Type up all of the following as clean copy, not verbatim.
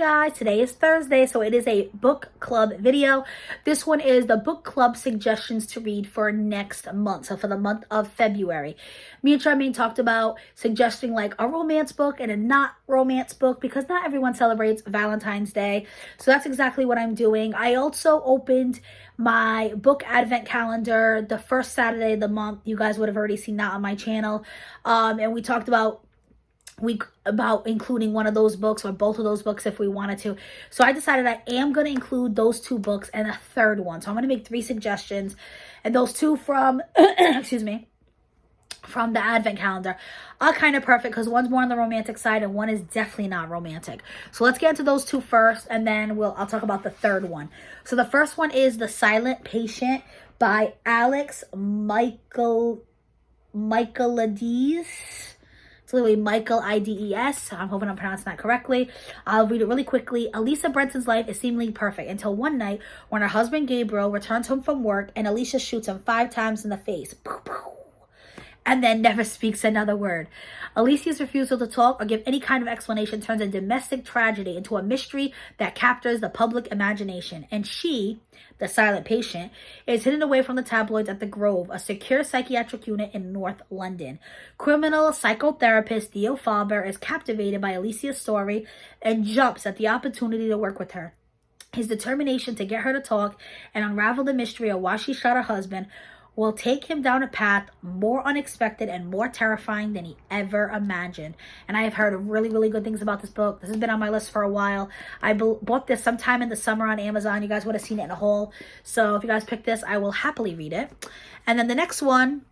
Guys, today is Thursday, so it is a book club video. This one is the book club suggestions to read for next month, so for the month of February. Me and Sharmaine talked about suggesting like a romance book and a not romance book because not everyone celebrates Valentine's Day, so that's exactly what I'm doing. I also opened my book advent calendar the first Saturday of the month. You guys would have already seen that on my channel, and we talked about including one of those books or both of those books if we wanted to. So I decided I am going to include those two books and a third one. So I'm going to make 3 suggestions, and those two from excuse me, from the advent calendar are kind of perfect because one's more on the romantic side and one is definitely not romantic. So let's get into those two first, and then I'll talk about the third one. So the first one is The Silent Patient by Alex Michaelides. It's literally Michael Ides. I'm hoping I'm pronouncing that correctly. I'll read it really quickly. Alicia Brenson's life is seemingly perfect until one night when her husband Gabriel returns home from work and Alicia shoots him 5 times in the face. And then never speaks another word. Alicia's refusal to talk or give any kind of explanation turns a domestic tragedy into a mystery that captures the public imagination. And she, the silent patient, is hidden away from the tabloids at the Grove, a secure psychiatric unit in North London. Criminal psychotherapist Theo Faber is captivated by Alicia's story and jumps at the opportunity to work with her. His determination to get her to talk and unravel the mystery of why she shot her husband will take him down a path more unexpected and more terrifying than he ever imagined. And I have heard really, really good things about this book. This has been on my list for a while. I bought this sometime in the summer on Amazon. You guys would have seen it in a haul. So if you guys pick this, I will happily read it. And then the next one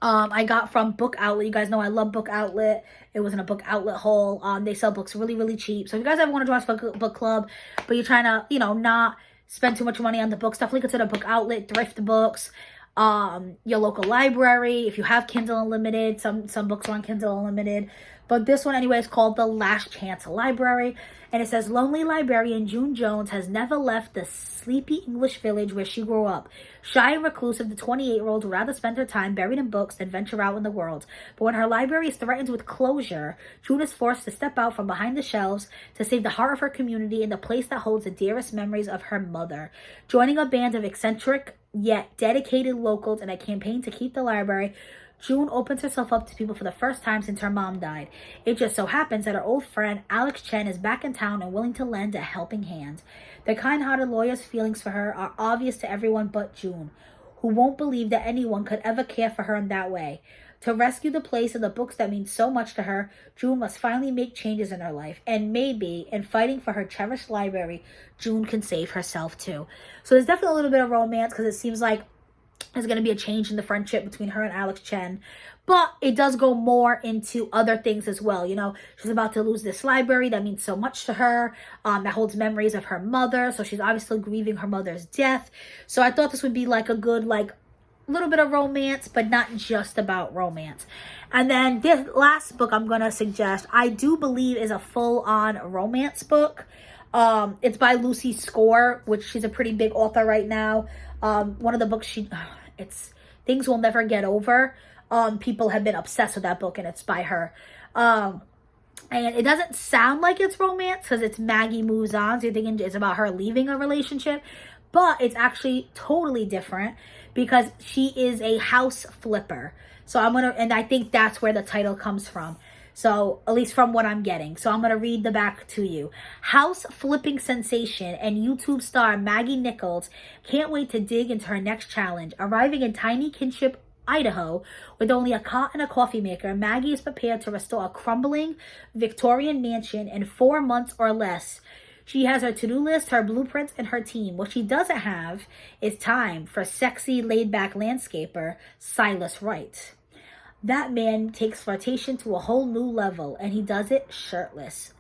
I got from Book Outlet. You guys know I love Book Outlet. It was in a Book Outlet haul. They sell books really, really cheap. So if you guys ever want to join a book club, but you're trying to, not spend too much money on the books, definitely consider Book Outlet, thrift books. Your local library, if you have Kindle Unlimited, some books are on Kindle Unlimited, but this one anyway is called The Last Chance Library, and it says lonely librarian June Jones has never left the sleepy English village where she grew up. Shy and reclusive, the 28-year-old would rather spend her time buried in books than venture out in the world. But when her library is threatened with closure, June is forced to step out from behind the shelves to save the heart of her community and the place that holds the dearest memories of her mother. Joining a band of eccentric yet dedicated locals in a campaign to keep the library, June opens herself up to people for the first time since her mom died. It just so happens that her old friend Alex Chen is back in town and willing to lend a helping hand. The kind-hearted lawyer's feelings for her are obvious to everyone but June, who won't believe that anyone could ever care for her in that way. To rescue the place and the books that mean so much to her, June must finally make changes in her life. And maybe, in fighting for her cherished library, June can save herself too. So there's definitely a little bit of romance because it seems like there's going to be a change in the friendship between her and Alex Chen. But it does go more into other things as well. She's about to lose this library that means so much to her, that holds memories of her mother. So she's obviously grieving her mother's death. So I thought this would be like a good, little bit of romance, but not just about romance. And then this last book I'm going to suggest, I do believe is a full-on romance book. It's by Lucy Score, which she's a pretty big author right now. One of the books it's Things We'll Never Get Over. People have been obsessed with that book, and it's by her. And it doesn't sound like it's romance because it's Maggie Moves On, so you're thinking it's about her leaving a relationship. But it's actually totally different because she is a house flipper. So and I think that's where the title comes from. So, at least from what I'm getting. So, I'm going to read the back to you. House flipping sensation and YouTube star Maggie Nichols can't wait to dig into her next challenge. Arriving in tiny Kinship, Idaho, with only a cot and a coffee maker, Maggie is prepared to restore a crumbling Victorian mansion in 4 months or less. She has her to-do list, her blueprints, and her team. What she doesn't have is time for sexy, laid-back landscaper Silas Wright. That man takes flirtation to a whole new level, and he does it shirtless, ...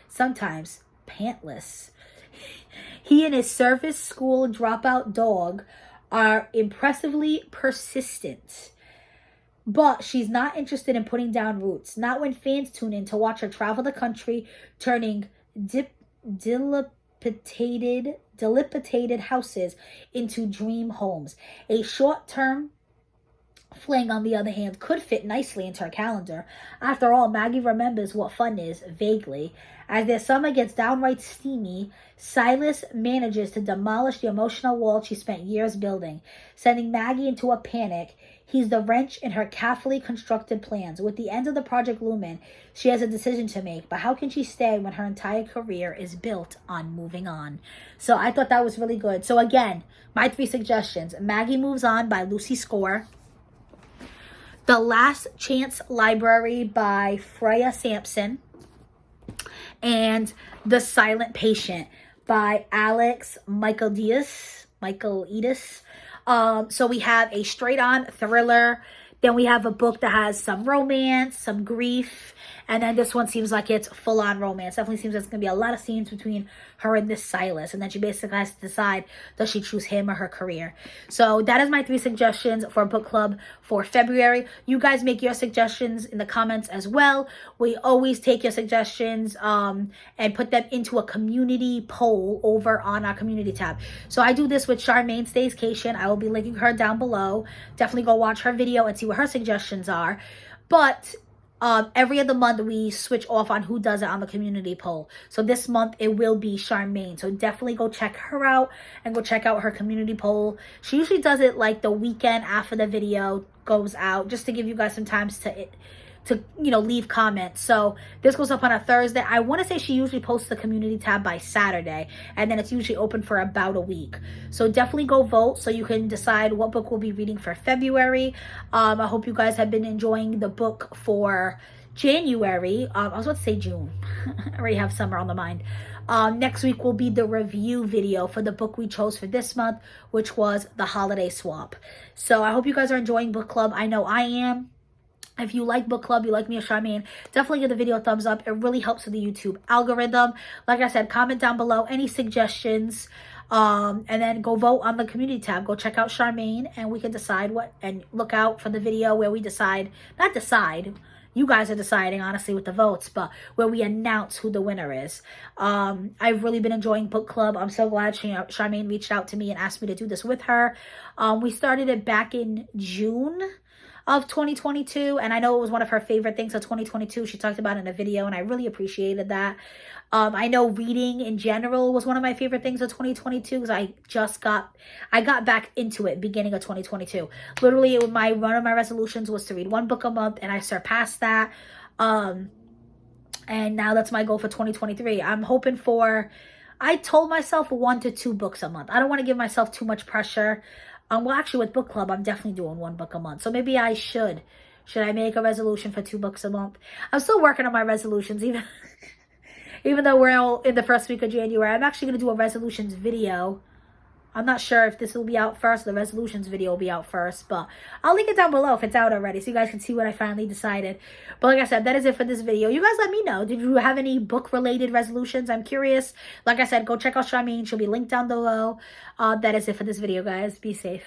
sometimes pantless. He and his service school dropout dog are impressively persistent. But she's not interested in putting down roots, not when fans tune in to watch her travel the country, turning dilapidated houses into dream homes. A short-term Fling, on the other hand, could fit nicely into her calendar. After all, Maggie remembers what fun is, vaguely. As their summer gets downright steamy, Silas manages to demolish the emotional wall she spent years building, sending Maggie into a panic. He's the wrench in her carefully constructed plans. With the end of the project looming, she has a decision to make, but how can she stay when her entire career is built on moving on? So I thought that was really good. So again, my 3 suggestions: Maggie Moves On by Lucy Score, The Last Chance Library by Freya Sampson, and The Silent Patient by Alex Michaelides. So we have a straight-on thriller. Then we have a book that has some romance, some grief, and then this one seems like it's full-on romance. Definitely seems like it's going to be a lot of scenes between her and this Silas, and then she basically has to decide, does she choose him or her career? So that is my 3 suggestions for book club for February. You guys make your suggestions in the comments as well. We always take your suggestions and put them into a community poll over on our community tab. So I do this with Sharmaine Staycation. I will be linking her down below. Definitely go watch her video and see what her suggestions are. But every other month we switch off on who does it on the community poll. So this month it will be Sharmaine. So definitely go check her out and go check out her community poll. She usually does it like the weekend after the video goes out, just to give you guys some time to leave comments. So this goes up on a Thursday. I want to say she usually posts the community tab by Saturday, and then it's usually open for about a week. So definitely go vote so you can decide what book we'll be reading for February. I hope you guys have been enjoying the book for January. I was about to say June. I already have summer on the mind. Next week will be the review video for the book we chose for this month, which was The Holiday Swap. So I hope you guys are enjoying book club. I know I am. If you like book club, you like me or Sharmaine, definitely give the video a thumbs up. It really helps with the YouTube algorithm. Like I said, comment down below any suggestions, and then go vote on the community tab. Go check out Sharmaine, and we can decide what, and look out for the video where we you guys are deciding, honestly, with the votes, but where we announce who the winner is. I've really been enjoying book club. I'm so glad Sharmaine reached out to me and asked me to do this with her. We started it back in June of 2022, and I know it was one of her favorite things of 2022. She talked about it in a video, and I really appreciated that. I know reading in general was one of my favorite things of 2022 because I got back into it beginning of 2022. Literally, one of my resolutions was to read 1 book a month, and I surpassed that. And now that's my goal for 2023. I'm hoping I told myself 1 to 2 books a month. I don't want to give myself too much pressure. Well, actually, with book club, I'm definitely doing 1 book a month. So maybe I should. Should I make a resolution for 2 books a month? I'm still working on my resolutions, even though we're all in the first week of January. I'm actually going to do a resolutions video. I'm not sure if this will be out first. The resolutions video will be out first, but I'll link it down below if it's out already, so you guys can see what I finally decided. But like I said, that is it for this video. You guys let me know. Did you have any book-related resolutions? I'm curious. Like I said, go check out Sharmaine. She'll be linked down below. That is it for this video, guys. Be safe.